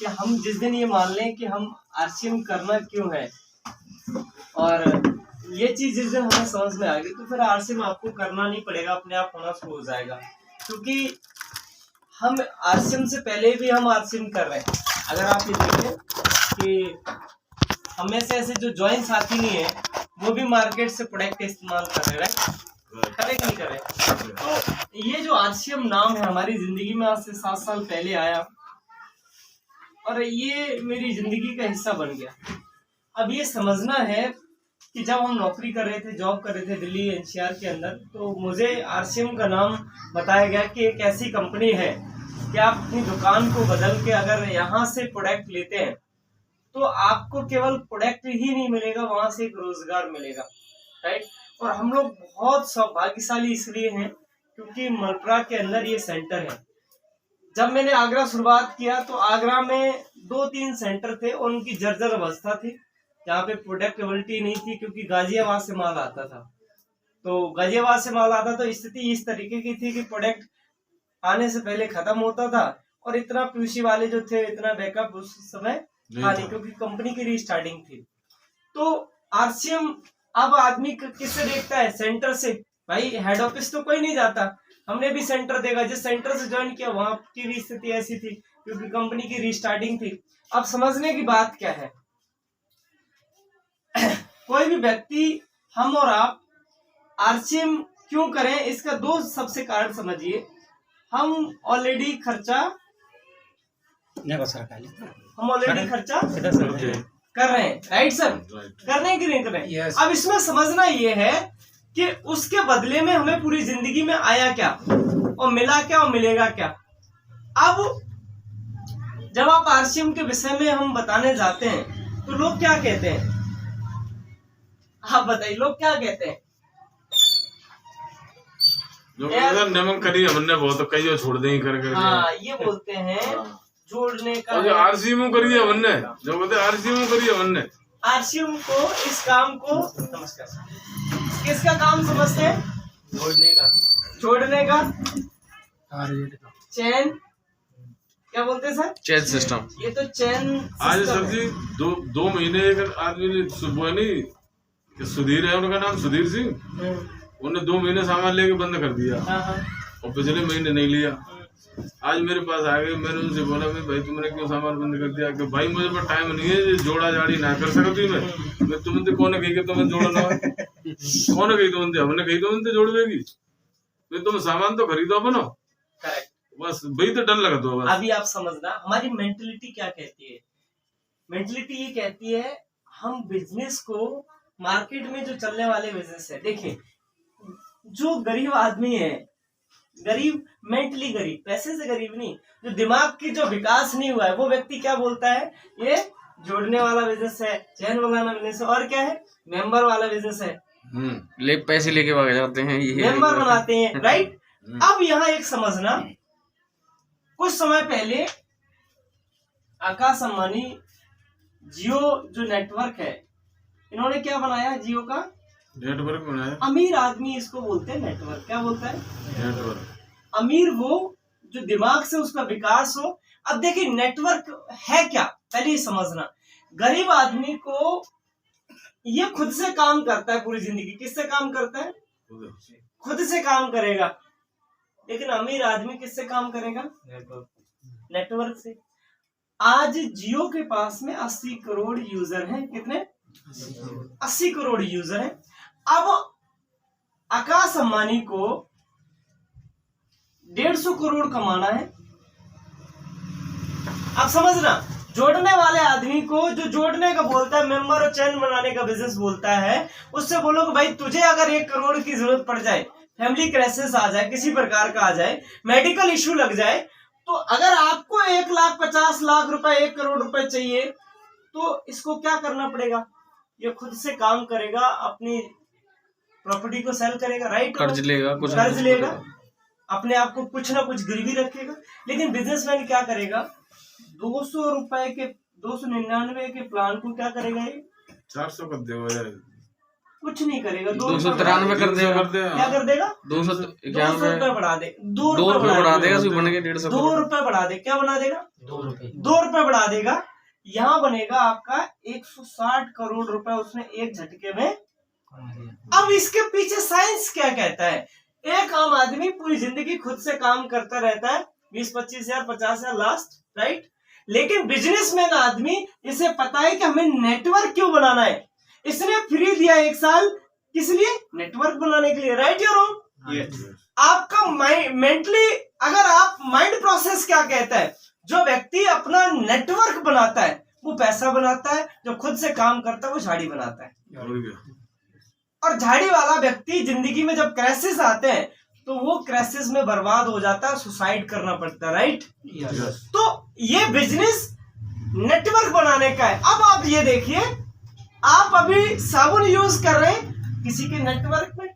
कि हम जिस दिन ये मान लें कि हम आरसीएम करना क्यों है, और ये चीज जिस दिन हमें समझ में आ गई तो फिर आरसीएम आपको करना नहीं पड़ेगा, अपने आप होना शुरू हो जाएगा। क्योंकि हम आरसीएम से पहले भी हम आरसीएम कर रहे हैं। अगर आप ये देखें कि हमें से ऐसे जो ज्वाइन साथी नहीं है वो भी मार्केट से प्रोडक्ट इस्तेमाल कर रहे हैं, करे कि नहीं करे। तो ये जो आरसीएम नाम है हमारी जिंदगी में आज से 7 साल पहले आया और ये मेरी जिंदगी का हिस्सा बन गया। अब ये समझना है कि जब हम नौकरी कर रहे थे, जॉब कर रहे थे दिल्ली एनसीआर के अंदर, तो मुझे आरसीएम का नाम बताया गया कि एक ऐसी कंपनी है कि आप अपनी दुकान को बदल के अगर यहाँ से प्रोडक्ट लेते हैं तो आपको केवल प्रोडक्ट ही नहीं मिलेगा, वहां से एक रोजगार मिलेगा, राइट। और हम लोग बहुत सौभाग्यशाली इसलिए हैं क्योंकि मलपुरा के अंदर ये सेंटर है। जब मैंने आगरा शुरुआत किया तो आगरा में 2-3 सेंटर थे और उनकी जर्जर अवस्था थी, जहाँ पे प्रोडक्टेबिलिटी नहीं थी, क्योंकि गाजियाबाद से माल आता था। तो गाजियाबाद से माल आता तो स्थिति इस तरीके की थी कि प्रोडक्ट आने से पहले खत्म होता था और इतना पीयूसी वाले जो थे इतना बैकअप उस समय था नहीं, क्योंकि कंपनी की रीस्टार्टिंग थी। तो आरसीएम अब आदमी किससे देखता है? सेंटर से। भाई हेड ऑफिस तो कोई नहीं जाता, हमने भी सेंटर देखा, जिस सेंटर से ज्वाइन किया वहां की भी स्थिति ऐसी थी क्योंकि कंपनी की रीस्टार्टिंग थी। अब समझने की बात क्या है, कोई भी व्यक्ति, हम और आप आरसीएम क्यों करें, इसका 2 सबसे कारण समझिए। हम ऑलरेडी खर्चा कर रहे हैं, राइट सर? कर रहे हैं कि नहीं कर रहे हैं? अब इसमें समझना ये है कि उसके बदले में हमें पूरी जिंदगी में आया क्या और मिला क्या और मिलेगा क्या। अब जब आप आरसीएम के विषय में हम बताने जाते हैं तो लोग क्या कहते हैं, आप बताइए, लोग क्या कहते हैं? नमक करी हमने बहुत कई छोड़ दें कर हाँ, ये बोलते हैं जोड़ने का। आरसीएम करिए हमने, जो बोलते आरसीएम करिए हमने। आरसीएम को, इस काम को, नमस्कार, किसका काम समझते हैं? जोड़ने का चैन, क्या बोलते हैं सर? चैन सिस्टम। ये तो चैन आज सर जी 2 महीने एक आदमी ने सुबह नहीं, सुधीर है उनका नाम, सुधीर सिंह, उन्होंने 2 महीने सामान लेके बंद कर दिया और पिछले महीने नहीं लिया। आज मेरे पास आ गए, मैंने उनसे बोला भाई तुमने क्यों सामान बंद कर दिया? कि भाई मुझे पर टाइम नहीं है, जोड़ा जाड़ी ना कर सकती मैं तुमने कौन कही कि तुम्हें जोड़ना है? कौन कही तुमने? हमने कही तुमने जोड़वेगी? तुम सामान तो खरीदो बनो, बस वही तो डर लगा दो। अभी आप समझना हमारी मेंटलिटी क्या कहती है। मेंटलिटी ये कहती है हम बिजनेस को, मार्केट में जो चलने वाले बिजनेस है, देखिए जो गरीब आदमी है, गरीब मेंटली गरीब, पैसे से गरीब नहीं, जो दिमाग की जो विकास नहीं हुआ है वो व्यक्ति क्या बोलता है? ये जोड़ने वाला बिजनेस है, चैन बनाना बिजनेस है, और क्या है? मेंबर वाला बिजनेस है। पैसे लेके भाग जाते हैं, ये मेंबर बनाते हैं, राइट। अब यहाँ एक समझना, कुछ समय पहले आकाश अंबानी जियो जो नेटवर्क है, इन्होंने क्या बनाया? जियो का नेटवर्क बनाया। अमीर आदमी इसको बोलते हैं नेटवर्क। क्या बोलता है? नेटवर्क। अमीर वो जो दिमाग से उसका विकास हो। अब देखिए नेटवर्क है क्या, पहले ही समझना। गरीब आदमी को ये खुद से काम करता है पूरी जिंदगी। किससे काम करता है? खुद से काम करेगा। लेकिन अमीर आदमी किससे काम करेगा? नेटवर्क से। आज जियो के पास में 80 करोड़ यूजर हैं। कितने? 80 करोड़ यूजर हैं। अब आकाश अंबानी को 150 करोड़ कमाना है। अब समझना, जोड़ने वाले आदमी को, जो जोड़ने का बोलता है, मेंबर और चैन बनाने का बिजनेस बोलता है, उससे बोलो कि भाई तुझे अगर 1 करोड़ की जरूरत पड़ जाए, फैमिली क्राइसिस आ जाए, किसी प्रकार का आ जाए, मेडिकल इश्यू लग जाए, तो अगर आपको 1,50,00,000 रुपए, 1 करोड़ रुपए चाहिए, तो इसको क्या करना पड़ेगा? ये खुद से काम करेगा, अपनी प्रॉपर्टी को सेल करेगा, राइट? कर्ज लेगा, कर्ज लेगा, अपने आप को कुछ ना कुछ गिरवी रखेगा। लेकिन बिजनेसमैन क्या करेगा? 200 रुपए के, 299 के प्लान को क्या करेगा? ये 400 कर देगा, कुछ नहीं करेगा, 293 कर देगा। क्या कर देगा? 291 रुपए बढ़ा दे, 2 रुपए बढ़ा देगा, बन के 150 2 रुपए बढ़ा दे। क्या बना देगा? 2 रुपए बढ़ा देगा। यहाँ बनेगा आपका 160 करोड़ रुपए उसने एक झटके में। अब इसके पीछे साइंस क्या कहता है? एक आम आदमी पूरी जिंदगी खुद से काम करता रहता है, 20-25 हजार 50 हजार लास्ट, राइट? लेकिन बिजनेसमैन आदमी, इसे पता है कि हमें नेटवर्क क्यों बनाना है। इसने फ्री दिया 1 साल, किस लिए? नेटवर्क बनाने के लिए, राइट या रॉन्ग? आपका मेंटली, अगर आप माइंड प्रोसेस क्या कहता है, जो व्यक्ति अपना नेटवर्क बनाता है वो पैसा बनाता है, जो खुद से काम करता है वो झाड़ी बनाता है। और झाड़ी वाला व्यक्ति जिंदगी में जब क्राइसिस आते हैं तो वो क्राइसिस में बर्बाद हो जाता है, सुसाइड करना पड़ता है, राइट? तो ये बिजनेस नेटवर्क बनाने का है। अब आप ये देखिए, आप अभी साबुन यूज कर रहे हैं किसी के नेटवर्क में,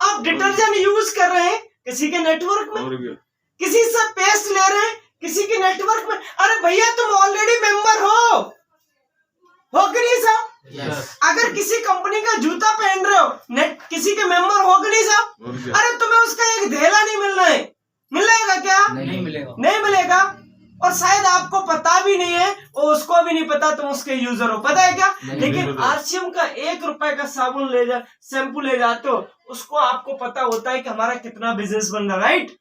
आप डिटर्जेंट यूज कर रहे हैं किसी के नेटवर्क में, किसी से पेस्ट ले रहे हैं किसी के नेटवर्क में। अरे भैया तुम ऑलरेडी मेंबर हो कि नहीं साहब? अगर किसी कंपनी का जूता पहन रहे हो, किसी के मेंबर हो कि नहीं साहब? अरे तुम्हें उसका एक धेला नहीं मिलना है, मिलेगा क्या? नहीं मिलेगा, नहीं मिलेगा। और शायद आपको पता भी नहीं है और उसको भी नहीं पता, तुम उसके यूजर हो, पता है क्या? लेकिन आरसीएम का 1 रुपए का साबुन शैम्पू ले जाते हो, उसको आपको पता होता है कि हमारा कितना बिजनेस बन रहा, राइट?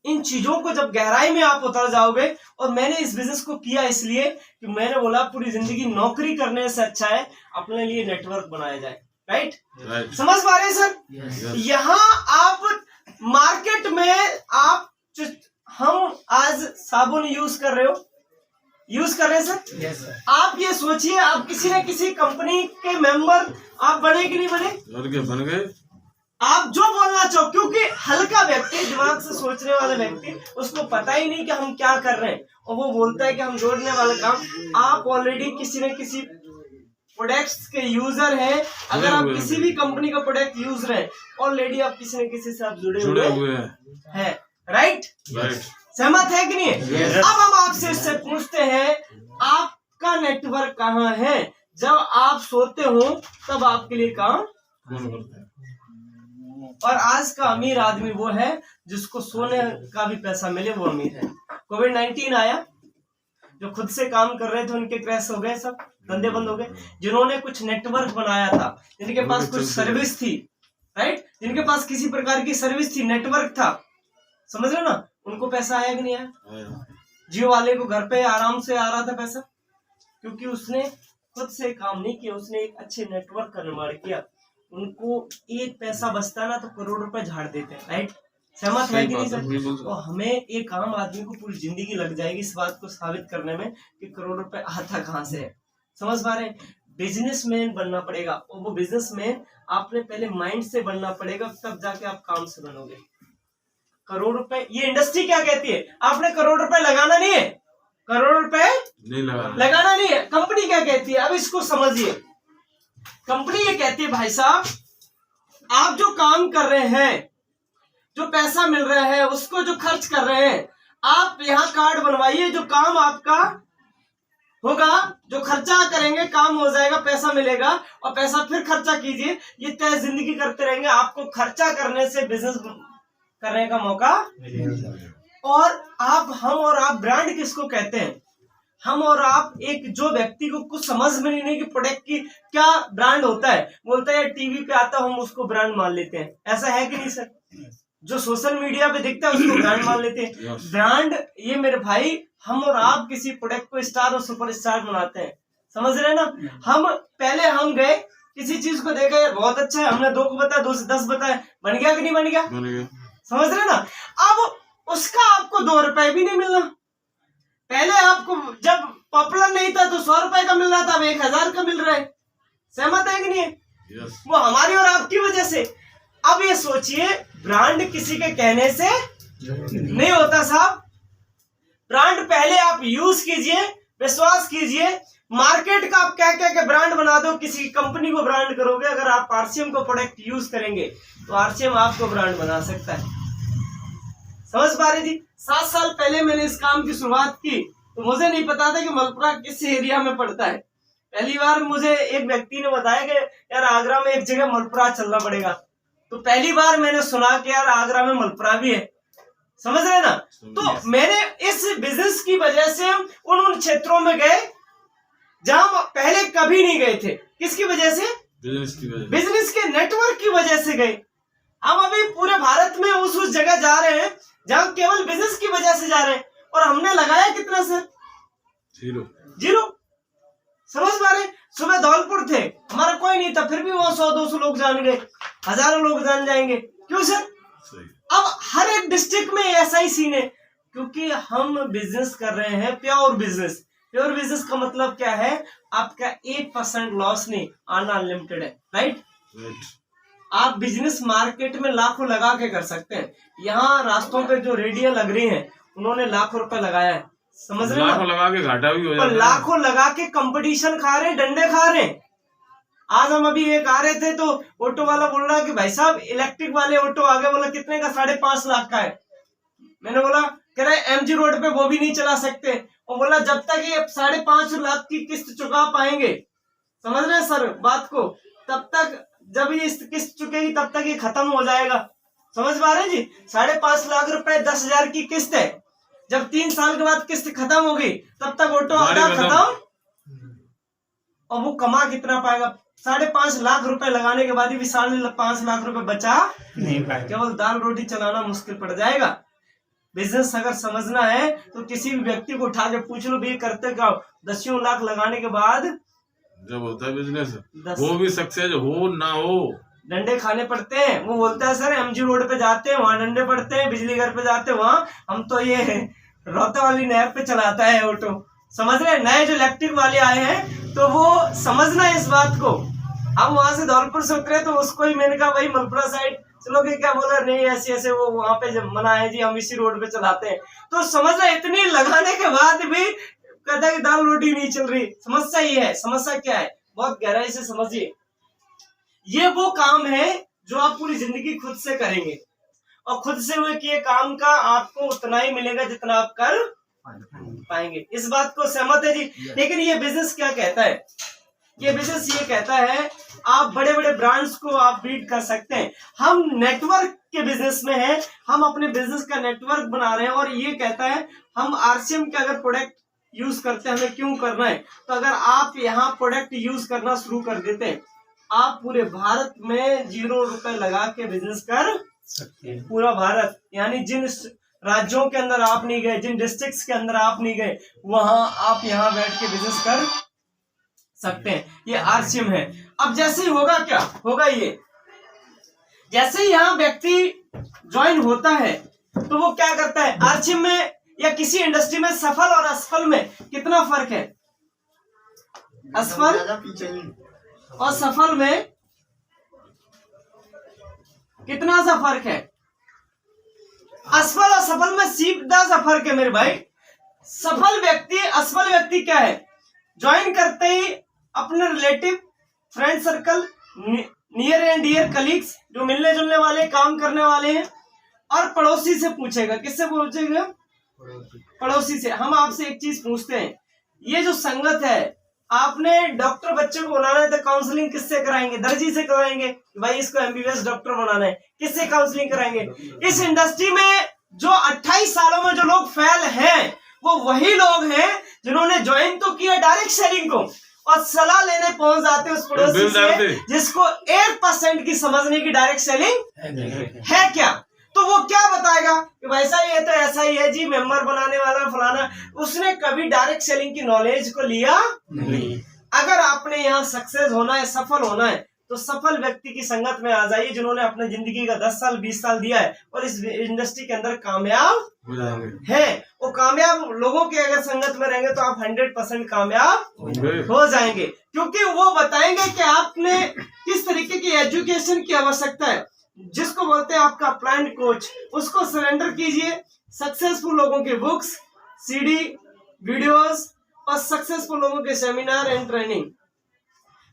इन चीजों को जब गहराई में आप उतर जाओगे, और मैंने इस बिजनेस को किया इसलिए कि मैंने बोला पूरी जिंदगी नौकरी करने से अच्छा है अपने लिए नेटवर्क बनाया जाए, राइट? समझ पा रहे हैं सर? यहाँ आप मार्केट में हम आज साबुन यूज कर रहे हैं सर। yes, sir. आप ये सोचिए, आप किसी न किसी कंपनी के मेंबर आप बने कि नहीं बने? बन गए। आप जो बोलना चाहो, क्योंकि हल्का व्यक्ति, दिमाग से सोचने वाला व्यक्ति, उसको पता ही नहीं कि हम क्या कर रहे हैं, और वो बोलता है कि हम जोड़ने वाला काम। आप ऑलरेडी किसी न किसी प्रोडक्ट्स के यूजर हैं। अगर आप किसी भी कंपनी का प्रोडक्ट यूज रहे हैं, ऑलरेडी आप किसी न किसी से आप जुड़े हुए हैं, राइट? सहमत है कि नहीं? अब हम आपसे इससे पूछते हैं, आपका नेटवर्क कहाँ है? जब आप सोते हो तब आपके लिए काम करता है। और आज का अमीर आदमी वो है जिसको सोने का भी पैसा मिले, वो अमीर है। कोविड-19 आया, जो खुद से काम कर रहे थे उनके क्रैश हो गए, सब धंधे बंद हो गए। जिन्होंने कुछ नेटवर्क बनाया था, जिनके पास कुछ सर्विस थी, राइट, जिनके पास किसी प्रकार की सर्विस थी, नेटवर्क था, समझ रहे हो ना, उनको पैसा आया कि नहीं आया? जियो वाले को घर पे आराम से आ रहा था पैसा, क्योंकि उसने खुद से काम नहीं किया, उसने एक अच्छे नेटवर्क का निर्माण किया। उनको एक पैसा बचता ना तो करोड़ रुपए झाड़ देते हैं, राइट? सहमत है कि नहीं सर? और हमें एक आम आदमी को पूरी जिंदगी लग जाएगी इस बात को साबित करने में कि करोड़ रुपए आता कहाँ से है। समझ पा रहे हैं? बिजनेसमैन बनना पड़ेगा, और वो बिजनेसमैन आपने पहले माइंड से बनना पड़ेगा, तब जाके आप काम से बनोगे। करोड़ रुपए, ये इंडस्ट्री क्या कहती है? आपने करोड़ रुपए लगाना नहीं है, करोड़ रुपए नहीं लगाना नहीं है। कंपनी क्या कहती है? अब इसको समझिए। कंपनी ये कहती है, भाई साहब आप जो काम कर रहे हैं, जो पैसा मिल रहा है, उसको जो खर्च कर रहे हैं, आप यहाँ कार्ड बनवाइए, जो काम आपका होगा, जो खर्चा करेंगे काम हो जाएगा, पैसा मिलेगा, और पैसा फिर खर्चा कीजिए। ये तय जिंदगी करते रहेंगे, आपको खर्चा करने से बिजनेस करने का मौका। और हम और आप ब्रांड किसको कहते हैं? हम और आप, एक जो व्यक्ति को कुछ समझ में नहीं कि प्रोडक्ट की क्या ब्रांड होता है, बोलता है टीवी पे आता, हम उसको ब्रांड मान लेते हैं। ऐसा है कि नहीं सर? जो सोशल मीडिया पे दिखता है उसको ब्रांड मान लेते हैं। ब्रांड, ये मेरे भाई, हम और आप किसी प्रोडक्ट को स्टार और सुपर स्टार बनाते हैं, समझ रहे हैं ना? हम गए किसी चीज को देखा, यार बहुत अच्छा है, हमने 2 को बताया, 2 से 10 बताया, बन गया कि नहीं बन गया? समझ रहे ना? अब उसका आपको 2 रुपए भी नहीं मिलना। पहले आपको जब पॉपुलर नहीं था तो 100 रुपए का मिल रहा था, अब 1000 का मिल रहा है। सहमत है कि नहीं? वो हमारी और आपकी वजह से। अब ये सोचिए, ब्रांड किसी के कहने से नहीं होता साहब। ब्रांड पहले आप यूज कीजिए, विश्वास कीजिए। मार्केट का आप क्या क्या ब्रांड बना दो, किसी कंपनी को ब्रांड करोगे। अगर आप आरसीएम को प्रोडक्ट यूज करेंगे तो आरसीएम आपको ब्रांड बना सकता है। समझ पा रहे जी? 7 साल पहले मैंने इस काम की शुरुआत की तो मुझे नहीं पता था कि मलपुरा किस एरिया में पड़ता है। पहली बार मुझे एक व्यक्ति ने बताया कि यार आगरा में एक जगह मलपुरा चलना पड़ेगा, तो पहली बार मैंने सुना कि यार आगरा में मलपुरा भी है, समझ रहे ना। तो मैंने इस बिजनेस की वजह से हम उन क्षेत्रों में गए जहां पहले कभी नहीं गए थे। किसकी वजह से? बिजनेस के नेटवर्क की वजह से गए। हम अभी पूरे भारत में उस जगह जा रहे हैं जहां केवल बिजनेस की वजह से जा रहे हैं, और हमने लगाया कितना सर? जीरो। समझ पा रहे? सुबह धौलपुर थे, हमारा कोई नहीं था, फिर भी वहां 100-200 लोग जान गए, हजारों लोग जान जाएंगे। क्यों सर? अब हर एक डिस्ट्रिक्ट में ऐसा ही सीन है, क्योंकि हम बिजनेस कर रहे हैं प्योर बिजनेस। प्योर बिजनेस का मतलब क्या है? आपका 1% लॉस नहीं, आना अनलिमिटेड है, राइट? आप बिजनेस मार्केट में लाखों लगा के कर सकते हैं। यहाँ रास्तों पे जो रेडियो लग रही हैं, उन्होंने लाखों रुपए लगाया है, समझ रहे हैं? लाखों लगा के घाटा भी हो जाता है। लाखों लगा के कंपटीशन खा रहे हैं, डंडे खा रहे हैं। आज हम अभी एक आ रहे थे तो ऑटो वाला बोल रहा कि भाई साहब इलेक्ट्रिक वाले ऑटो आ गए, बोला कितने का? 5.5 लाख का है। मैंने बोला, कह रहे MG रोड पे वो भी नहीं चला सकते, और बोला जब तक ये 5.5 लाख की किस्त चुका पाएंगे, समझ रहे हैं सर बात को, तब तक जब ये किस्त चुकेगी तब तक ये खत्म हो जाएगा। समझ पा रहे हैं जी? 5.5 लाख रुपए 10,000 की किस्त है। जब 3 साल के बाद किस्त खत्म होगी तब तक ऑटो आधा खत्म, और वो कमा कितना पाएगा? 5.5 लाख रुपए लगाने के बाद भी 5.5 लाख रुपए बचा नहीं पाएगा, केवल दाल रोटी चलाना मुश्किल पड़ जाएगा। बिजनेस अगर समझना है तो किसी भी व्यक्ति को उठा के पूछ लो भी करते क्या, 10 लाख लगाने के बाद जब होता है बिजनेस, वो भी सक्सेस हो ना हो, डंडे खाने पड़ते हैं। वो बोलता है सर MG रोड पे जाते हैं, वहां डंडे पड़ते हैं, बिजली घर पे जाते हैं वहां, हम तो ये रोहता वाली नहर पे चलाता है ऑटो, समझ रहे हैं? नए जो इलेक्ट्रिक वाले आए हैं तो वो समझना है इस बात को। हम वहां से धौलपुर से उतरे तो उसको ही मैंने कहा भाई मलपुरा साइड चलोगे क्या? बोला नहीं ऐसे ऐसे वो वहां पे मना है जी, हम इसी रोड पे चलाते हैं। तो समझना इतनी लगाने के बाद भी कहता है कि दाल रोटी नहीं चल रही। समस्या ये है। समस्या क्या है? बहुत गहराई से समझिए। ये वो काम है जो आप पूरी जिंदगी खुद से करेंगे, और खुद से हुए किए काम का आपको उतना ही मिलेगा जितना आप कर पाएंगे। इस बात को सहमत है जी? लेकिन ये बिजनेस क्या कहता है? ये बिजनेस ये कहता है आप बड़े बड़े ब्रांड्स को आप बीट कर सकते हैं। हम नेटवर्क के बिजनेस में हैं, हम अपने बिजनेस का नेटवर्क बना रहे हैं, और ये कहता है हम RCM के अगर प्रोडक्ट यूज करते हैं, हमें क्यों करना है? तो अगर आप यहाँ प्रोडक्ट यूज करना शुरू कर देते हैं, आप पूरे भारत में 0 रुपए लगा के बिजनेस कर सकते हैं। पूरा भारत, यानी जिन राज्यों के अंदर आप नहीं गए, जिन डिस्ट्रिक्ट्स के अंदर आप नहीं गए, वहां आप यहाँ बैठ के बिजनेस कर सकते हैं। ये RCM है। अब जैसे ही होगा क्या होगा? ये जैसे ही यहाँ व्यक्ति ज्वाइन होता है तो वो क्या करता है? RCM में या किसी इंडस्ट्री में सफल और असफल में कितना फर्क है? असफल और सफल में कितना सा फर्क है? असफल और सफल में सीधा सा फर्क है मेरे भाई। सफल व्यक्ति, असफल व्यक्ति क्या है? ज्वाइन करते ही अपने relative, friend circle, near and dear colleagues, जो मिलने जुलने वाले, काम करने वाले हैं, और पड़ोसी से पूछेगा। किससे पूछेगा? पड़ोसी से। हम आपसे एक चीज पूछते हैं, ये जो संगत है, आपने डॉक्टर बच्चे को बनाना है तो काउंसलिंग किससे कराएंगे? दर्जी से कराएंगे, भाई इसको MBBS डॉक्टर बनाना है, किससे काउंसलिंग कराएंगे? इस इंडस्ट्री में जो 28 सालों में जो लोग फेल हैं, वो वही लोग हैं जिन्होंने ज्वाइन तो किया डायरेक्ट सेलिंग को, और सलाह लेने पहुंच जाते उस पड़ोसी से जिसको 1% की समझने की डायरेक्ट सेलिंग है क्या। तो वो क्या बताएगा कि भाई साहब ये तो ऐसा ही है जी, मेंबर बनाने वाला फलाना। उसने कभी डायरेक्ट सेलिंग की नॉलेज को लिया नहीं। अगर आपने यहाँ सक्सेस होना है, सफल होना है, तो सफल व्यक्ति की संगत में आ जाइए जिन्होंने अपने जिंदगी का 10 साल 20 साल दिया है और इस इंडस्ट्री के अंदर कामयाब है। वो कामयाब लोगों के अगर संगत में रहेंगे तो आप 100% कामयाब हो जाएंगे, क्योंकि वो बताएंगे कि आपने किस तरीके की एजुकेशन की आवश्यकता है। जिसको बोलते हैं आपका प्लान कोच, उसको सरेंडर कीजिए। सक्सेसफुल लोगों के बुक्स, CD, वीडियोस और सक्सेसफुल लोगों के seminar and training,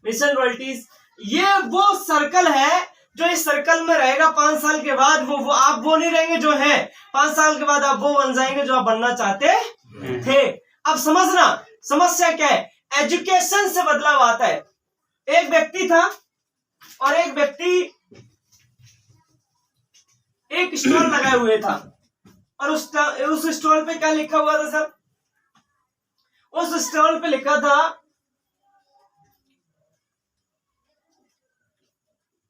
mission royalties, ये वो सर्कल है जो इस सर्कल में रहेगा। 5 साल के बाद वो आप वो नहीं रहेंगे जो है, 5 साल के बाद आप वो बन जाएंगे जो आप बनना चाहते थे। अब समझना समस्या क्या है एजुकेशन से बदलाव आता है। एक व्यक्ति था और एक व्यक्ति एक स्टॉल लगाए हुए था और उस स्टॉल पे क्या लिखा हुआ था सर? उस स्टॉल पे लिखा था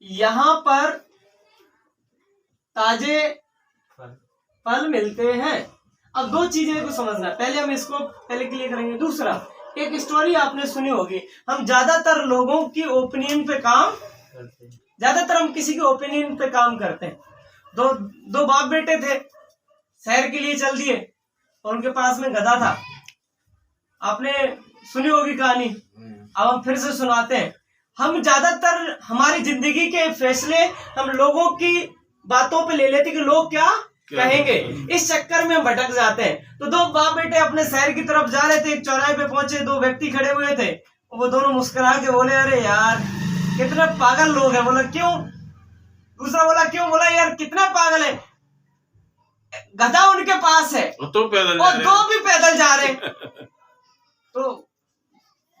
यहां पर ताजे फल मिलते हैं। अब दो चीजें को समझना, पहले हम इसको पहले क्लियर करेंगे। दूसरा, एक स्टोरी आपने सुनी होगी, हम ज्यादातर लोगों की ओपिनियन पे काम ज्यादातर हम किसी के ओपिनियन पे काम करते हैं। दो बाप बेटे थे, शहर के लिए चल दिए और उनके पास में गधा था। आपने सुनी होगी कहानी, अब हम फिर से सुनाते हैं। हम ज्यादातर हमारी जिंदगी के फैसले हम लोगों की बातों पे ले लेते कि लोग क्या कहेंगे, इस चक्कर में हम भटक जाते हैं। तो दो बाप बेटे अपने शहर की तरफ जा रहे थे, एक चौराहे पे पहुंचे, दो व्यक्ति खड़े हुए थे, वो दोनों मुस्कुरा के बोले अरे यार कितने पागल लोग हैं। बोला क्यों? दूसरा बोला क्यों? बोला यार कितना पागल है, गधा उनके पास है तो पैदल और दो भी पैदल जा रहे। तो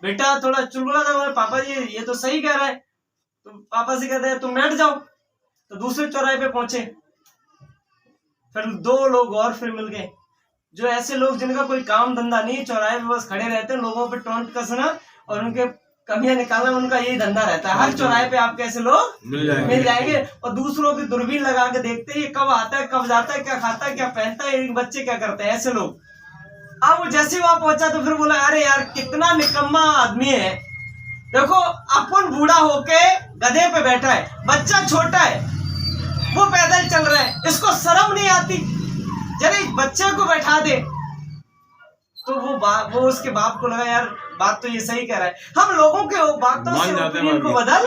बेटा थोड़ा चुलबुला था, बोला पापा जी ये तो सही कह रहा है। तो पापा से कहते हैं तुम बैठ जाओ। तो दूसरे चौराहे पे पहुंचे, फिर दो लोग और फिर मिल गए, जो ऐसे लोग जिनका कोई काम धंधा नहीं, चौराहे पे बस खड़े रहते हैं, लोगों पे टोंट कसना और उनके कमियां निकालना, उनका यही धंधा रहता है। हर चौराहे पे आपके ऐसे लोग मिल जाएंगे और दूसरों की दूरबीन लगा के देखते हैं ये कब आता है, कब जाता है, क्या खाता है, क्या पहनता है, बच्चे क्या करते हैं, ऐसे लोग। अब वो जैसे वहां पहुंचा तो फिर बोला अरे यार कितना निकम्मा आदमी है, देखो अपन बूढ़ा होके गधे पे बैठा है, बच्चा छोटा है वो पैदल चल रहा है, इसको शर्म नहीं आती, जरा इस बच्चे को बैठा दे। तो वो उसके बाप को लगा यार बात तो ये सही कह रहा है, हम लोगों के बातों से ओपिनियन को बदल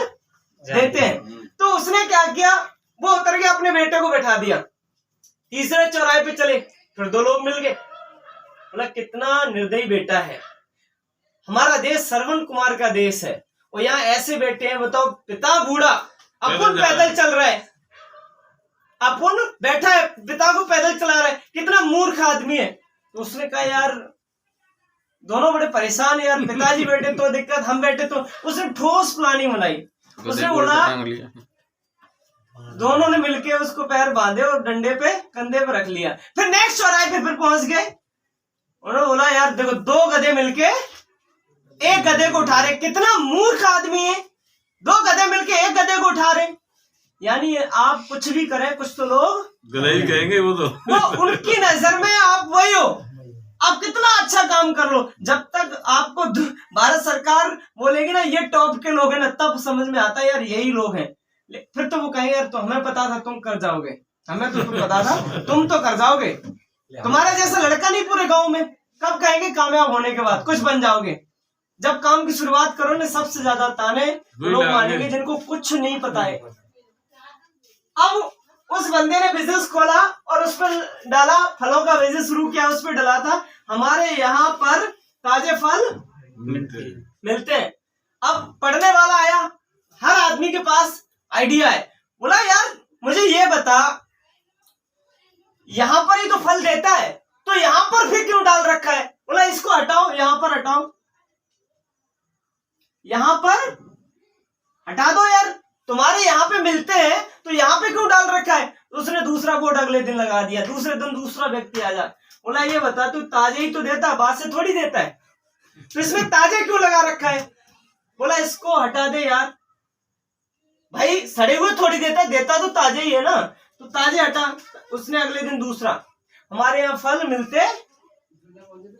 देते हैं। तो उसने क्या किया, वो उतर के अपने बेटे को बैठा दिया। तीसरे चौराहे पे चले, फिर दो लोग मिल गए, बोला कितना निर्दयी बेटा है, हमारा देश श्रवण कुमार का देश है और यहाँ ऐसे बेटे हैं, बताओ पिता बूढ़ा अपन पैदल चल रहा है, अपन बैठा है पिता को पैदल चला रहा है, कितना मूर्ख आदमी है। तो उसने कहा यार दोनों बड़े परेशान है यार, पिताजी बैठे तो दिक्कत, हम बैठे तो। उसने ठोस प्लानिंग बनाई, उसने बोला दोनों ने मिलके उसको पैर बांधे और डंडे पे कंधे पे रख लिया। फिर नेक्स्ट चौराहे पे फिर पहुंच गए, उन्होंने बोला यार देखो दो गधे मिलके एक गधे को उठा रहे, कितना मूर्ख आदमी है, दो गधे मिलके एक गधे को उठा रहे। यानी आप कुछ भी करें कुछ तो लोग गधा ही कहेंगे, वो उनकी नजर में आप वही हो, आप कितना अच्छा काम कर लो, जब तक आपको भारत सरकार बोलेगी ना ये टॉप के लोग हैं ना, तब समझ में आता है यार यही लोग हैं। फिर तो वो कहेंगे यार तो हमें पता था तुम कर जाओगे, हमें तो पता था तुम तो कर जाओगे, तुम्हारा जैसा लड़का नहीं पूरे गांव में। कब कहेंगे कामयाब होने के बाद कुछ बन जाओगे, जब काम की शुरुआत करो ना सबसे ज्यादा ताने लोग मानेंगे जिनको कुछ नहीं पता है। अब उस बंदे ने बिजनेस खोला और उस पर डाला, फलों का बिजनेस शुरू किया, उस पर डाला था हमारे यहाँ पर ताजे फल मिलते हैं। अब पढ़ने वाला आया, हर आदमी के पास आइडिया है, बोला यार मुझे ये बता यहाँ पर ही तो फल देता है, तो यहाँ पर फिर क्यों डाल रखा है? बोला इसको हटाओ, यहाँ पर हटाओ, यहाँ पर हटा दो यार, तुम्हारे यहाँ पे मिलते हैं तो यहाँ पे क्यों डाल रखा है? उसने दूसरा बोर्ड अगले दिन लगा दिया, दूसरे दिन दूसरा व्यक्ति आ जाए, बोला ये बता तू ताजे ही तो देता है, बाद से थोड़ी देता है, तो इसमें ताजे क्यों लगा रखा है? बोला इसको हटा दे यार, भाई सड़े हुए थोड़ी देता, देता तो ताजे ही है ना, तो ताजे हटा। उसने अगले दिन दूसरा, हमारे यहाँ फल मिलते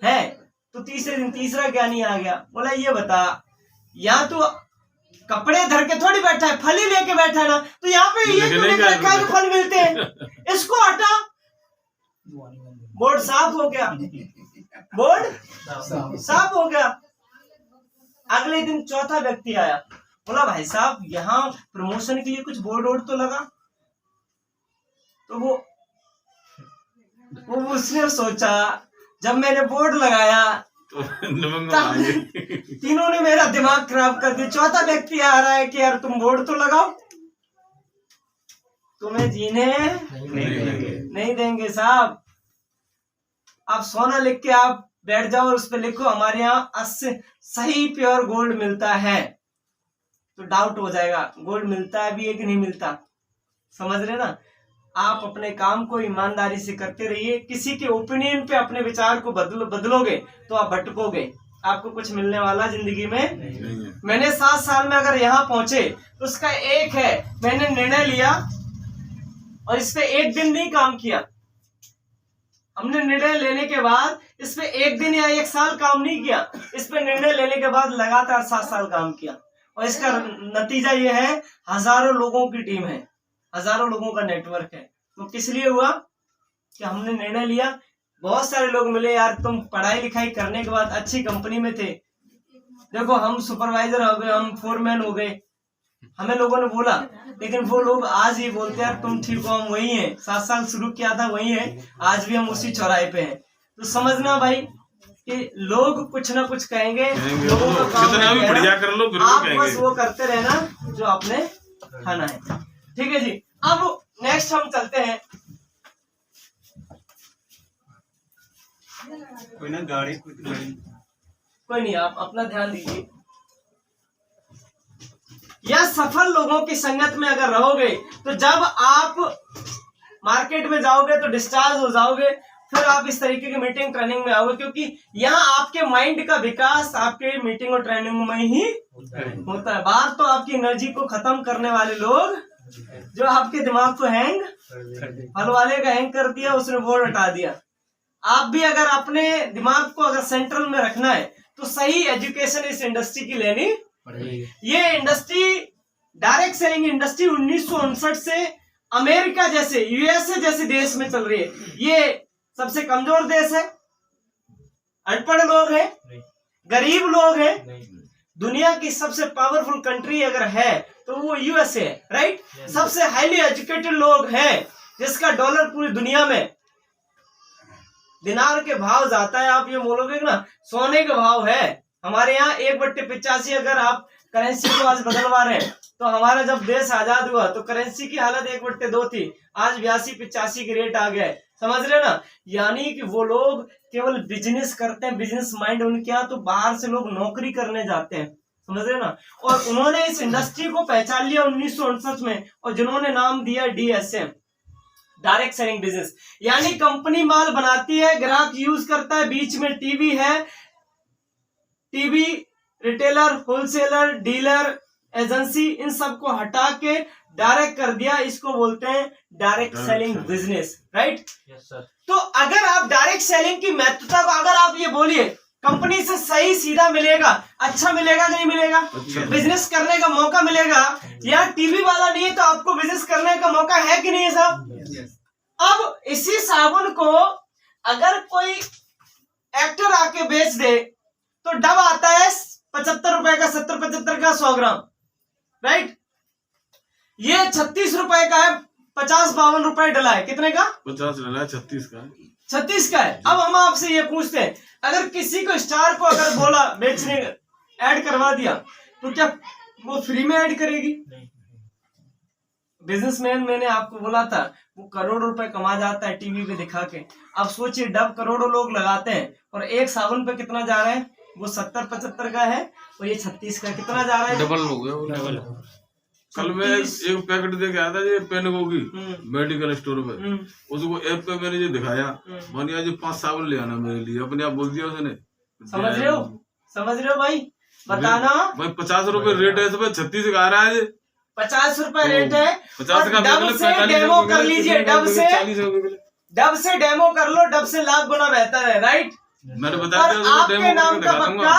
हैं, तो तीसरे दिन तीसरा ज्ञानी आ गया, बोला ये बता यहाँ तो कपड़े धर के थोड़ी बैठा है, फल ही लेके बैठा है ना, तो यहाँ पे ये क्यों लिख रखा है कि फल मिलते हैं, इसको हटा। बोर्ड साफ हो गया, बोर्ड साफ हो गया। अगले दिन चौथा व्यक्ति आया, बोला भाई साहब यहाँ प्रमोशन के लिए कुछ बोर्ड वोर्ड तो लगा। तो वो उसने सोचा जब मैंने बोर्ड लगाया तो तीनों ने मेरा दिमाग खराब कर दिया। चौथा व्यक्ति आ रहा है कि यार तुम बोर्ड तो लगाओ, तुम्हें जीने नहीं देंगे साहब। आप सोना लिख के आप बैठ जाओ और उस पर लिखो हमारे यहाँ सही प्योर गोल्ड मिलता है, तो डाउट हो जाएगा गोल्ड मिलता है भी है कि नहीं मिलता। समझ रहे ना। आप अपने काम को ईमानदारी से करते रहिए। किसी के ओपिनियन पे अपने विचार को बदलोगे तो आप भटकोगे, आपको कुछ मिलने वाला जिंदगी में नहीं। मैंने 7 साल में अगर यहाँ पहुंचे तो उसका एक है, मैंने निर्णय लिया और इस पे एक दिन नहीं काम किया। हमने निर्णय लेने के बाद इस पे एक दिन या 1 साल काम नहीं किया, इस पे निर्णय लेने के बाद लगातार 7 साल काम किया। और इसका नतीजा ये है, हजारों लोगों की टीम है, हजारों लोगों का नेटवर्क है। तो किस लिए हुआ कि हमने निर्णय लिया। बहुत सारे लोग मिले, यार तुम पढ़ाई लिखाई करने के बाद अच्छी कंपनी में थे, देखो हम सुपरवाइजर हो गए, हम फोरमैन हो गए, हमें लोगों ने बोला। लेकिन वो लोग आज ही बोलते हैं यार तुम ठीक हो, हम वही हैं, 7 साल शुरू किया था वही है, आज भी हम उसी चौराहे पे हैं। तो समझना भाई कि लोग कुछ ना कुछ कहेंगे, लोगों का काम कितना भी बढ़िया कर लो, आप बस वो करते रहना जो आपने खाना है। ठीक है जी। अब नेक्स्ट हम चलते हैं, कोई ना गाड़ी कोई नहीं, आप अपना ध्यान दीजिए। या सफल लोगों की संगत में अगर रहोगे तो जब आप मार्केट में जाओगे तो डिस्चार्ज हो जाओगे, फिर आप इस तरीके की मीटिंग ट्रेनिंग में आओगे, क्योंकि यहाँ आपके माइंड का विकास आपके मीटिंग और ट्रेनिंग में ही होता है। बाहर तो आपकी एनर्जी को खत्म करने वाले लोग, जो आपके दिमाग को हैंग, फल वाले का हैंग कर दिया, उसने बोर्ड हटा दिया। आप भी अगर अपने दिमाग को अगर सेंट्रल में रखना है तो सही एजुकेशन इस इंडस्ट्री की लेनी पड़ेगी। ये इंडस्ट्री, डायरेक्ट सेलिंग इंडस्ट्री 1959 से अमेरिका जैसे, यूएसए जैसे देश में चल रही है। ये सबसे कमजोर देश है, अनपढ़ लोग हैं, गरीब लोग हैं। दुनिया की सबसे पावरफुल कंट्री अगर है तो वो यूएसए है, राइट। सबसे हाईली एजुकेटेड लोग हैं, जिसका डॉलर पूरी दुनिया में, दिनार के भाव जाता है, आप ये बोलोगे ना सोने के भाव है। हमारे यहाँ 1/85 अगर आप करेंसी को आज बदलवा रहे हैं, तो हमारा जब देश आजाद हुआ तो करेंसी की हालत 1/2 थी, आज 82-85 की रेट आ गया है। समझ रहे ना। यानी कि वो लोग केवल बिजनेस करते हैं, बिजनेस माइंड उनके यहाँ, तो बाहर से लोग नौकरी करने जाते हैं। समझ रहे ना। और उन्होंने इस इंडस्ट्री को पहचान लिया 1959 में, और जिन्होंने नाम दिया DSM, डायरेक्ट सेलिंग बिजनेस। यानी कंपनी माल बनाती है, ग्राहक यूज करता है, बीच में टीवी है, TV retailer, wholesaler, dealer, agency, इन सबको हटा के डायरेक्ट कर दिया, इसको बोलते हैं direct selling business, right. Yes sir. तो अगर आप डायरेक्ट सेलिंग की महत्वता को अगर आप ये बोलिए, कंपनी से सही सीधा मिलेगा, अच्छा मिलेगा कि नहीं मिलेगा, बिजनेस करने का मौका मिलेगा, या टीवी वाला नहीं है तो आपको बिजनेस करने का मौका है कि नहीं है साहब। अब इसी साबुन को अगर कोई एक्टर आके बेच दे तो डब आता है 75 रुपए का, 70-75 का 100 ग्राम, राइट। ये 36 रुपए का है, 50-52 रुपए डला है। कितने का? 50 डला है, 36 का। 36 का है। अब हम आपसे ये पूछते हैं, अगर किसी को स्टार को अगर बोला बेचने, ऐड करवा दिया, तो क्या वो फ्री में ऐड करेगी? बिजनेसमैन, मैंने आपको बोला था, वो करोड़ों रुपए कमा जाता है टीवी पे दिखा के। अब सोचिए, डब करोड़ों लोग लगाते हैं और एक साबुन पे कितना जा रहा है, वो 70-75 का है और ये 36 का, कितना जा रहा है? डबल हो गया। डबल। कल मैं एक पैकेट दे के आया था ये पेनगो की मेडिकल स्टोर पे, उसको ऐप पे मैंने जो दिखाया, मैंने आज 5 साबुन ले आना मेरे लिए, अपने आप बोल दिया उसने। समझ रहे हो, समझ रहे हो भाई, बताना भाई 50 रुपए रेट है, इस पे 36 का आ रहा है। 50 रुपए रेट है, 50 का डब से डेमो कर लीजिए, डब से डेमो कर लो, डब से लाख गुना बेहतर है, राइट। मैंने बताया था, आपके नाम का पक्का,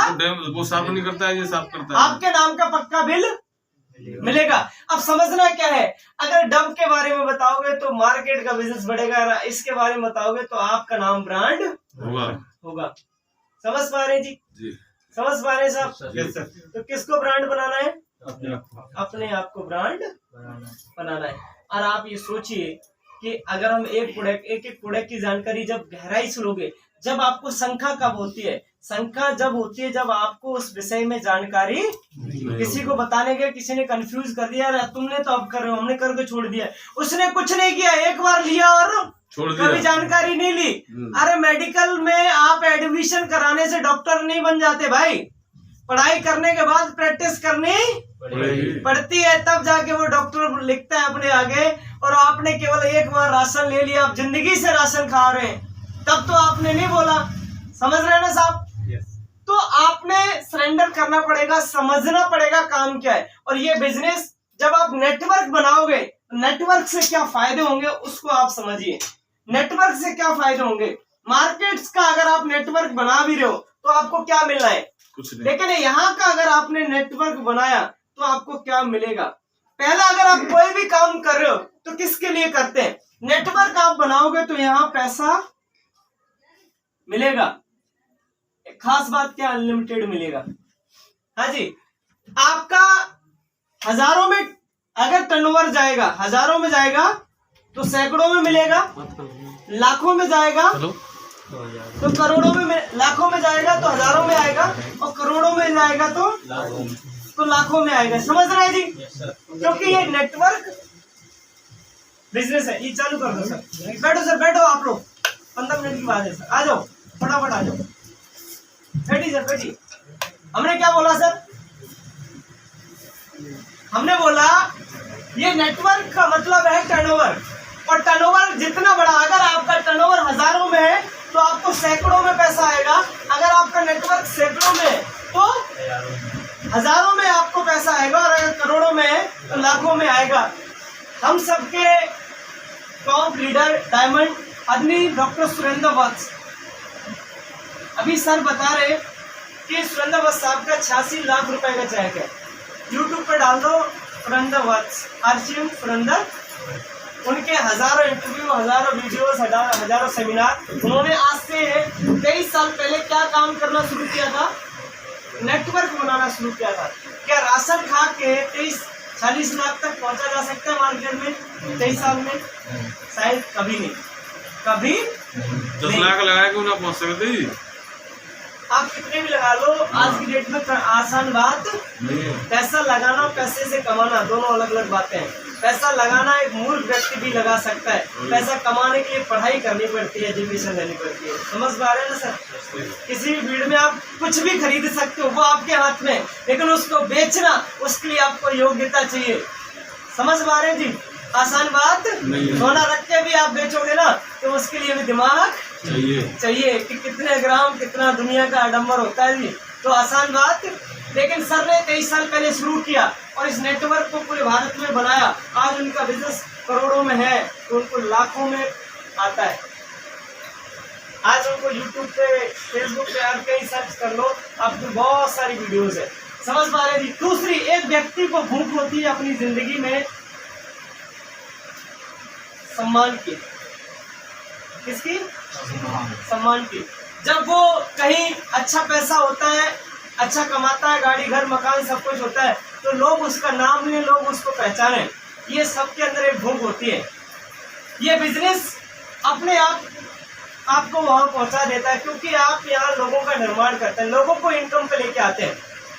वो साफ नहीं करता है, ये साफ करता है। आपके नाम का पक्का बिल मिलेगा। अब समझना क्या है, अगर डब के बारे में बताओगे तो मार्केट का बिजनेस बढ़ेगा, इसके बारे में बताओगे तो आपका नाम ब्रांड होगा। समझ पा रहे जी? समझ पा रहे साहब? तो किसको ब्रांड बनाना है? अपने आप को ब्रांड बनाना है। और आप ये सोचिए कि अगर हम एक एक प्रोडक्ट की जानकारी जब गहराई से लोगे, जब आपको शंका कब होती है, शंका जब होती है जब आपको उस विषय में जानकारी किसी को बताने के, किसी ने कंफ्यूज कर दिया, अरे तुमने तो अब कर रहे हो, हमने करके छोड़ दिया। उसने कुछ नहीं किया, एक बार लिया और कभी जानकारी नहीं ली। अरे मेडिकल में आप एडमिशन कराने से डॉक्टर नहीं बन जाते भाई, पढ़ाई करने के बाद प्रैक्टिस करनी पड़ती है, तब जाके वो डॉक्टर लिखता है अपने आगे। और आपने केवल एक बार राशन ले लिया, आप जिंदगी से राशन खा रहे हैं, तब तो आपने नहीं बोला। समझ रहे हैं ना साहब? तो आपने सरेंडर करना पड़ेगा, समझना पड़ेगा काम क्या है। और ये बिजनेस जब आप नेटवर्क बनाओगे, नेटवर्क से क्या फायदे होंगे उसको आप समझिए। नेटवर्क से क्या फायदे होंगे, मार्केट्स का अगर आप नेटवर्क बना भी रहे हो तो आपको क्या मिलना है, कुछ नहीं। लेकिन यहाँ का अगर आपने नेटवर्क बनाया तो आपको क्या मिलेगा। पहला, अगर आप कोई भी काम कर रहे हो तो किसके लिए करते हैं, नेटवर्क आप बनाओगे तो यहाँ पैसा मिलेगा। एक खास बात क्या, अनलिमिटेड मिलेगा। हाँ जी, आपका हजारों में अगर टर्नओवर जाएगा, हजारों में जाएगा तो सैकड़ों में मिलेगा, लाखों में जाएगा तो करोड़ों में, लाखों में जाएगा तो हजारों में आएगा, और करोड़ों में जाएगा तो लाखों में आएगा। समझ रहे हैं जी? क्योंकि ये नेटवर्क बिजनेस है। ये चालू कर दो सर, बैठो सर, बैठो आप लोग, 15 मिनट की बात है सर, आ जाओ फटाफट आ जाओ, बैठी सर बैठी। हमने क्या बोला सर, हमने बोला ये नेटवर्क का मतलब है टर्नओवर, और टर्नओवर जितना बड़ा, अगर आपका टर्नओवर हजारों में है तो आपको सैकड़ों में पैसा आएगा, अगर आपका नेटवर्क सैकड़ों में है तो हजारों में आपको पैसा आएगा, और अगर करोड़ों में है तो लाखों में आएगा। हम सबके टॉप लीडर डायमंड आदमी डॉक्टर सुरेंद्र वत्स, अभी सर बता रहे कि सुरेंद्र वत्स साहब का 86 लाख रुपए का चेक है। यूट्यूब पे डाल दो सुरेंद्र वत्स, आरसीएम सुरेंद्र, उनके हजारों इंटरव्यू, हजारों वीडियोस, हजारों सेमिनार। उन्होंने आज से 23 साल पहले क्या काम करना शुरू किया था, नेटवर्क बनाना शुरू किया था। क्या राशन खा के 40 लाख तक पहुंचा जा सकता है मार्केट में 23 साल में? शायद कभी नहीं, कभी 10 लाख लगा के ना पहुंच सकते। आप कितने भी लगा लो, आज की डेट में आसान बात नहीं। पैसा लगाना और पैसे से कमाना दोनों अलग अलग बातें हैं। पैसा लगाना एक मूर्ख व्यक्ति भी लगा सकता है, पैसा कमाने के लिए पढ़ाई करनी पड़ती है, एजुकेशन लेनी पड़ती है। समझ पा रहे हैं ना सर? किसी भी भीड़ में आप कुछ भी खरीद सकते हो, वो आपके हाथ में, लेकिन उसको बेचना, उसके लिए आपको योग्यता चाहिए। समझ पा रहे हैं जी? आसान बात सोना रख के भी आप बेचोगे ना तो उसके लिए भी दिमाग चाहिए कि कितने ग्राम, कितना दुनिया का आडंबर होता है जी। तो आसान बात, लेकिन सर ने 23 साल पहले शुरू किया और इस नेटवर्क को पूरे भारत में बनाया। आज उनका बिजनेस करोड़ों में है तो उनको लाखों में आता है। आज उनको यूट्यूब पे, फेसबुक पे आप कहीं सर्च कर लो, आपको बहुत सारी वीडियोस है। समझ पा रहे जी? दूसरी, एक व्यक्ति को भूख होती है अपनी जिंदगी में सम्मान की। किसकी? सम्मान की। जब वो कहीं अच्छा पैसा होता है, अच्छा कमाता है, गाड़ी घर मकान सब कुछ होता है, तो लोग उसका नाम लें, लोग उसको पहचाने, ये सबके अंदर एक भूख होती है। ये बिजनेस अपने आप आपको वहां पहुंचा देता है, क्योंकि आप यहाँ लोगों का निर्माण करते हैं, लोगों को इनकम पे लेके आते हैं।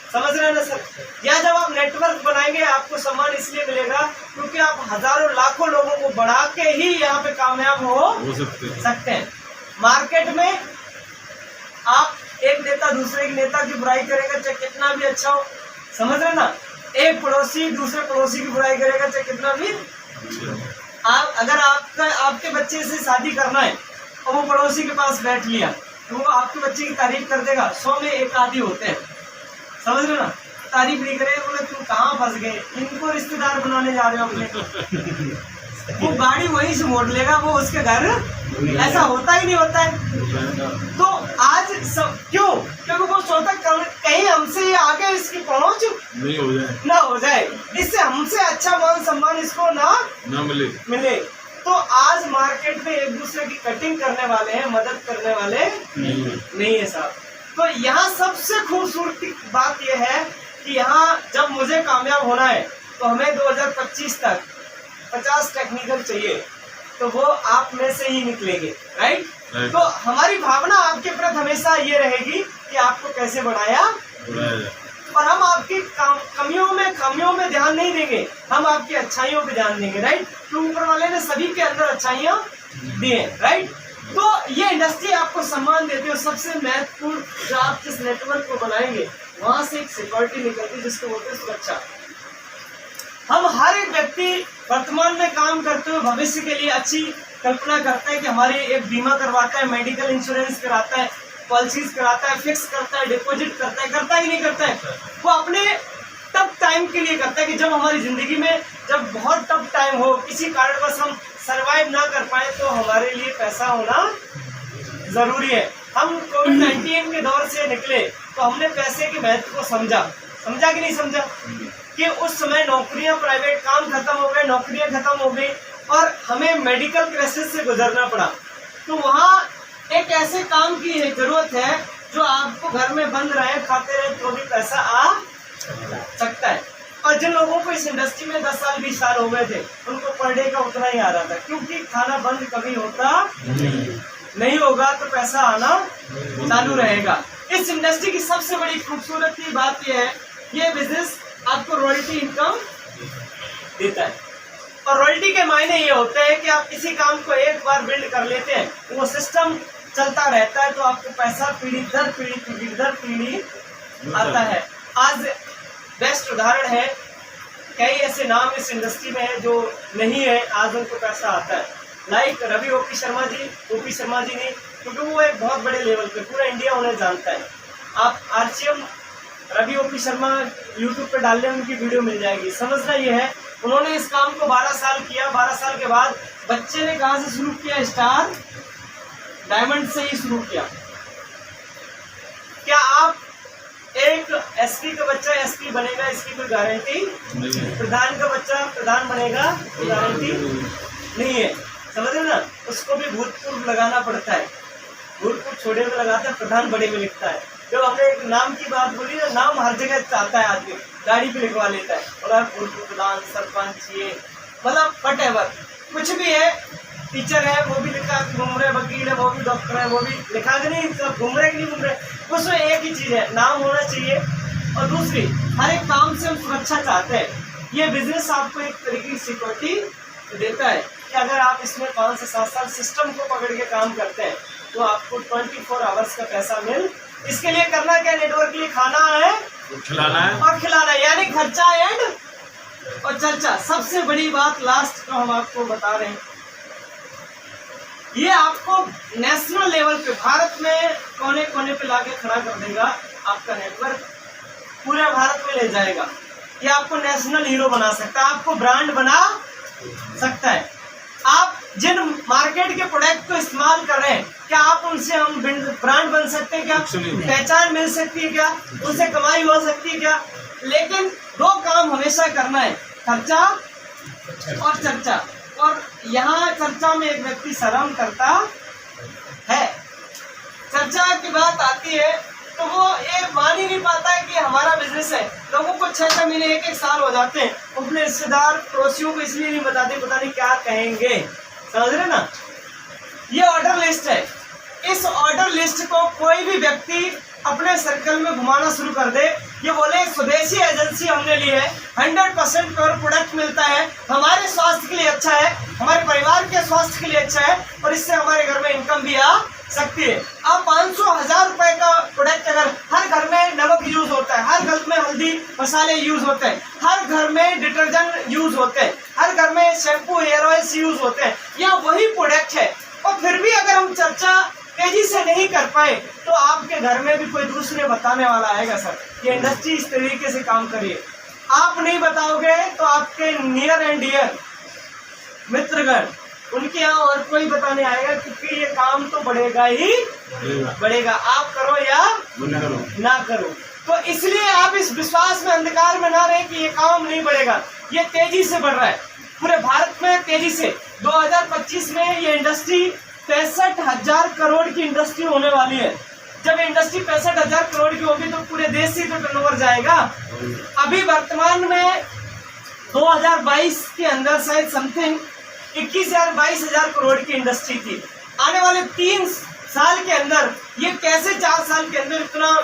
समझ रहे हैं ना सर? या जब आप नेटवर्क बनाएंगे आपको सम्मान इसलिए मिलेगा क्योंकि आप हजारों लाखों लोगों को बढ़ा के ही यहाँ पे कामयाब हो सकते हैं। मार्केट में आप एक नेता दूसरे के नेता की बुराई करेगा चाहे कितना भी अच्छा हो, समझ रहे ना? एक पड़ोसी दूसरे पड़ोसी की बुराई करेगा चाहे कितना भी। आप अगर आपके बच्चे से शादी करना है और वो पड़ोसी के पास बैठ लिया तो वो आपके बच्चे की तारीफ कर देगा, 100 में एक आदि होते हैं। समझ रहे ना? तारीफ नहीं करे, बोले तुम कहाँ फंस गए, इनको रिश्तेदार बनाने जा रहे हो अपने। वो गाड़ी वहीं से मोड़ लेगा, वो उसके घर। ऐसा होता ही नहीं होता है। तो आज सब क्यों? क्योंकि वो सोचता कहीं हमसे आगे इसकी पहुंच ना हो जाए, इससे हमसे अच्छा मान सम्मान इसको ना मिले। तो आज मार्केट में एक दूसरे की कटिंग करने वाले हैं, मदद करने वाले नहीं है साहब। तो यहाँ सबसे खूबसूरती बात यह है कि यहाँ जब मुझे कामयाब होना है तो हमें 2025 तक 50 टेक्निकल चाहिए, तो वो आप में से ही निकलेंगे, राइट? तो हमारी भावना आपके प्रति हमेशा ये रहेगी कि कि आपको कैसे बढ़ाया, और हम आपकी कमियों में ध्यान नहीं देंगे, हम आपकी अच्छाइयों पे ध्यान देंगे, राइट। तो ऊपर वाले ने सभी के अंदर अच्छाइयाँ दी हैं, राइट। तो ये इंडस्ट्री आपको सम्मान देती है। सबसे महत्वपूर्ण जो आप जिस नेटवर्क को बनाएंगे वहां से एक सिक्योरिटी निकलती है जिसको बोलते हैं सुरक्षा। हम हर एक व्यक्ति वर्तमान में काम करते हुए भविष्य के लिए अच्छी कल्पना करता है कि हमारे एक बीमा करवाता है, मेडिकल इंश्योरेंस कराता है, पॉलिसीज कराता है, फिक्स करता है, डिपॉजिट करता है कि नहीं करता है। वो अपने टफ टाइम के लिए करता है कि जब हमारी जिंदगी में जब बहुत टफ टाइम हो, किसी कारणवश हम सरवाइव ना कर पाए, तो हमारे लिए पैसा होना जरूरी है। हम कोविड-19 के दौर से निकले तो हमने पैसे के महत्व को समझा कि नहीं समझा, कि उस समय नौकरियां, प्राइवेट काम खत्म हो गए, नौकरियां खत्म हो गई और हमें मेडिकल क्राइसिस से गुजरना पड़ा। तो वहाँ एक ऐसे काम की जरूरत है जो आपको घर में बंद रहे, खाते रहे तो भी पैसा आ सकता है। और जिन लोगों को इस इंडस्ट्री में 10 साल 20 साल हो गए थे, उनको पर डे का उतना ही आ रहा था, क्योंकि खाना बंद कभी होता नहीं होगा तो पैसा आना चालू रहेगा। इस इंडस्ट्री की सबसे बड़ी खूबसूरती बात यह है, ये बिजनेस आपको रॉयल्टी इनकम देता है। और रॉयल्टी के मायने ये होते हैं कि आप किसी काम को एक बार बिल्ड कर लेते हैं, वो सिस्टम चलता रहता है, तो आपको पैसा पीढ़ी दर पीढ़ी आता है। आज बेस्ट उदाहरण है, कई ऐसे नाम इस इंडस्ट्री में है जो नहीं है, आज उनको पैसा आता है। लाइक रवि ओपी शर्मा जी ने, क्योंकि वो एक बहुत बड़े लेवल पे पूरा इंडिया उन्हें जानता है। आप RCM Ravi OP Sharma YouTube पे डाल लें, उनकी वीडियो मिल जाएगी। समझना ये है, उन्होंने इस काम को 12 साल किया। 12 साल के बाद बच्चे ने कहाँ से शुरू किया? स्टार डायमंड से ही शुरू किया। क्या आप एक एसपी का बच्चा एसपी बनेगा इसकी कोई गारंटी नहीं। प्रधान का बच्चा प्रधान बनेगा गारंटी नहीं है, समझ रहे ना। उसको भी भूतपूर्व लगाना पड़ता है, भूतपूर्व छोटे में लगाता है, प्रधान बड़े में लिखता है। जब हमने एक नाम की बात बोली ना, नाम हर जगह चाहता है आदमी, गाड़ी पे लिखवा लेता है, और भूतपूर्व प्रधान, सरपंच, ये मतलब वटेवर कुछ भी है। टीचर है वो भी लिखा घूम रहे, वकील है वो भी, डॉक्टर है वो भी लिखा कि नहीं, सब घूम रहे कि नहीं घूम रहे। उसमें एक ही चीज है, नाम होना चाहिए। और दूसरी, हर एक काम से हम सुरक्षा चाहते हैं। ये बिजनेस आपको एक तरीके की सिक्योरिटी देता है कि अगर आप इसमें 5 से 7 साल सिस्टम को पकड़ के काम करते हैं तो आपको 24 आवर्स का पैसा मिल। इसके लिए करना क्या? नेटवर्क के लिए खाना है, खिलाना है और खिलाना है, यानी खर्चा एंड और चर्चा। सबसे बड़ी बात लास्ट जो हम आपको बता रहे हैं, ये आपको नेशनल लेवल पे भारत में कोने कोने पे लाके खड़ा कर देगा। आपका नेटवर्क पूरे भारत में ले जाएगा। ये आपको नेशनल हीरो बना सकता है, आपको ब्रांड बना सकता है। आप जिन मार्केट के प्रोडक्ट को इस्तेमाल कर रहे हैं, क्या आप उनसे हम ब्रांड बन सकते हैं? क्या पहचान मिल सकती है? क्या उनसे कमाई हो सकती है? क्या? लेकिन 2 काम हमेशा करना है, खर्चा और चर्चा। और यहाँ चर्चा में एक व्यक्ति शर्म करता है। चर्चा की बात आती है तो वो ये मान ही नहीं पाता है कि हमारा बिजनेस है। लोगों को 6 महीने 1 साल हो जाते हैं, अपने रिश्तेदार पड़ोसियों को इसलिए नहीं बताते, पता नहीं क्या कहेंगे, समझ रहे ना। ये ऑर्डर लिस्ट है। इस ऑर्डर लिस्ट को कोई भी व्यक्ति अपने सर्कल में घुमाना शुरू कर दे, ये बोले स्वदेशी एजेंसी हमने ली है, 100% प्योर प्रोडक्ट मिलता है, हमारे स्वास्थ्य के लिए अच्छा है, हमारे परिवार के स्वास्थ्य के लिए अच्छा है, और इससे हमारे घर में इनकम भी आ सकती है। अब 500,000 रुपए का प्रोडक्ट, अगर हर घर में नमक यूज होता है, हर घर में हल्दी मसाले यूज होते हैं, हर घर में डिटर्जेंट यूज होते हैं, हर घर में शैम्पू हेयर ऑयल यूज होते हैं, यह वही प्रोडक्ट है। और फिर भी अगर हम चर्चा तेजी से नहीं कर पाए तो आपके घर में भी कोई दूसरे बताने वाला आएगा, सर ये इंडस्ट्री इस तरीके से काम करिए। आप नहीं बताओगे तो आपके नियर एंड डियर मित्रगण, उनके यहाँ और कोई बताने आएगा, क्योंकि ये काम तो बढ़ेगा ही बढ़ेगा, आप करो या ना करो। तो इसलिए आप इस विश्वास में, अंधकार में ना रहे कि ये काम नहीं बढ़ेगा। ये तेजी से बढ़ रहा है पूरे भारत में, तेजी से। 2025 में ये इंडस्ट्री 65,000 करोड़ की इंडस्ट्री होने वाली है। जब इंडस्ट्री 65,000 करोड़ की होगी तो पूरे देश से तो टर्नओवर जाएगा। अभी वर्तमान में 2022 के अंदर शायद समथिंग 21,000-22,000 करोड़ की इंडस्ट्री थी। आने वाले 3 साल के अंदर ये कैसे 4 साल के अंदर इतना